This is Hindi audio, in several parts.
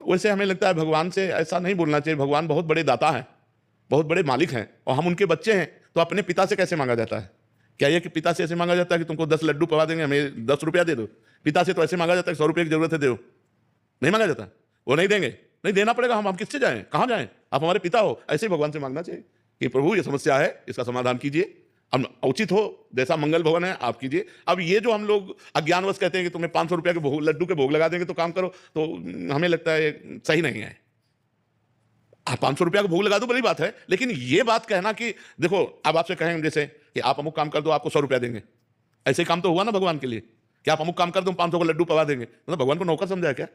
वैसे हमें लगता है भगवान से ऐसा नहीं बोलना चाहिए। भगवान बहुत बड़े दाता हैं, बहुत बड़े मालिक हैं और हम उनके बच्चे हैं। तो अपने पिता से कैसे मांगा जाता है? क्या ये कि पिता से ऐसे मांगा जाता है कि तुमको 10 लड्डू पवा देंगे, हमें 10 रुपया दे दो? पिता से तो ऐसे मांगा जाता है 100 रुपये की जरूरत है, दो। नहीं मांगा जाता, वो नहीं देंगे, नहीं देना पड़ेगा। हम किससे जाएं, कहाँ जाएं? आप हमारे पिता हो। ऐसे ही भगवान से मांगना चाहिए कि प्रभु ये समस्या है, इसका समाधान कीजिए, अब उचित हो, जैसा मंगल भवन है आप कीजिए। अब ये जो हम लोग अज्ञानवश कहते हैं कि तुम्हें 500 रुपया के भोग, लड्डू के भोग लगा देंगे तो काम करो, तो हमें लगता है सही नहीं है। आप 500 रुपया का भोग लगा दो, बड़ी बात है, लेकिन ये बात कहना कि देखो अब आपसे कहेंगे जैसे कि आप अमुक काम कर दो, आपको 100 रुपया देंगे, ऐसे काम तो हुआ ना भगवान के लिए कि आप अमुक काम कर दो, 500 का लड्डू पवा देंगे, मतलब भगवान को नौकर समझा क्या?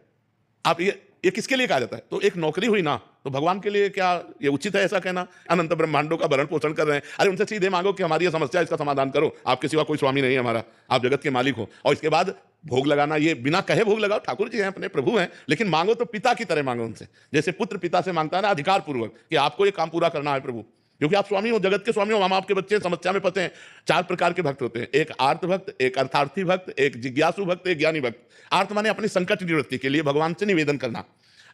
आप ये किसके लिए कहा जाता है? तो एक नौकरी हुई ना, तो भगवान के लिए क्या ये उचित है ऐसा कहना? अनंत ब्रह्मांडों का भरण पोषण कर रहे हैं, अरे उनसे सीधे मांगो कि हमारी ये समस्या, इसका समाधान करो, आपके सिवा कोई स्वामी नहीं है हमारा, आप जगत के मालिक हो। और इसके बाद भोग लगाना, ये बिना कहे भोग लगाओ, ठाकुर जी हैं, अपने प्रभु हैं, लेकिन मांगो तो पिता की तरह मांगो उनसे, जैसे पुत्र पिता से मांगता है ना, अधिकार पूर्वक कि आपको ये काम पूरा करना है प्रभु, क्योंकि आप स्वामी हो, जगत के स्वामी हो, हम आपके बच्चे समस्या में फंसे हैं। 4 प्रकार के भक्त होते हैं, एक आर्त भक्त, एक अर्थार्थी भक्त, एक जिज्ञासु भक्त, एक ज्ञानी भक्त। आर्त माने अपनी संकट निवृत्ति के लिए भगवान से निवेदन करना,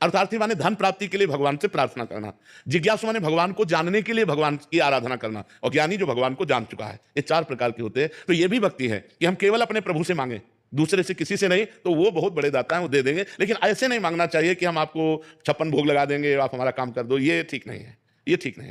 अर्थार्थी माने धन प्राप्ति के लिए भगवान से प्रार्थना करना, जिज्ञासु माने भगवान को जानने के लिए भगवान की आराधना करना, और ज्ञानी जो भगवान को जान चुका है। ये 4 प्रकार के होते हैं। तो ये भी भक्ति है कि हम केवल अपने प्रभु से मांगे, दूसरे से किसी से नहीं, तो वो बहुत बड़े दाता हैं, वो दे देंगे। लेकिन ऐसे नहीं मांगना चाहिए कि हम आपको 56 भोग लगा देंगे, आप हमारा काम कर दो, ये ठीक नहीं है, ये ठीक नहीं है।